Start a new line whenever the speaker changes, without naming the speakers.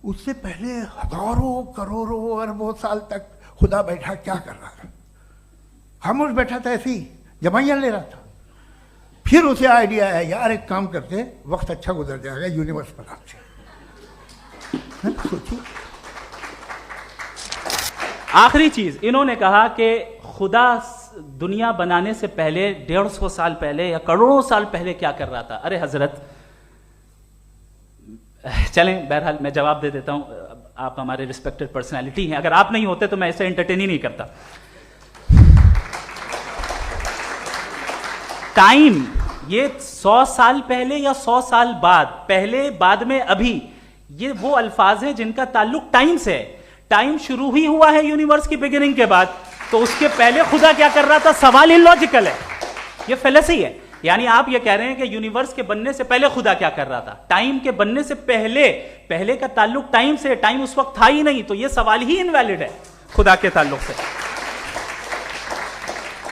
اس سے پہلے ہزاروں کروڑوں اربوں سال تک خدا بیٹھا کیا کر رہا تھا؟ خاموش بیٹھا تھا، ایسی جمائیاں لے رہا تھا. پھر اسے آئیڈیا ہے یار ایک کام کرتے، وقت اچھا گزر جائے گا، یونیورس بناتے. سوچیے.
آخری چیز انہوں نے کہا کہ خدا دنیا بنانے سے پہلے 150 سال پہلے یا کروڑوں سال پہلے کیا کر رہا تھا. ارے حضرت چلیں، بہرحال میں جواب دے دیتا ہوں، آپ ہمارے ریسپیکٹڈ پرسنالٹی ہیں، اگر آپ نہیں ہوتے تو میں ایسے انٹرٹین ہی نہیں کرتا. ٹائم یہ 100 سال پہلے یا 100 سال بعد، پہلے بعد میں ابھی، یہ وہ الفاظ ہیں جن کا تعلق ٹائم سے ہے. ٹائم شروع ہی ہوا ہے یونیورس کی بگننگ کے بعد، تو اس کے پہلے خدا کیا کر رہا تھا؟ سوال ہی لاجیکل ہے، یہ فیلسی ہے. یعنی آپ یہ کہہ رہے ہیں کہ یونیورس کے بننے سے پہلے خدا کیا کر رہا تھا؟ ٹائم کے بننے سے پہلے کا تعلق ٹائم سے، ٹائم اس وقت تھا ہی نہیں، تو یہ سوال ہی انویلڈ ہے خدا کے تعلق سے.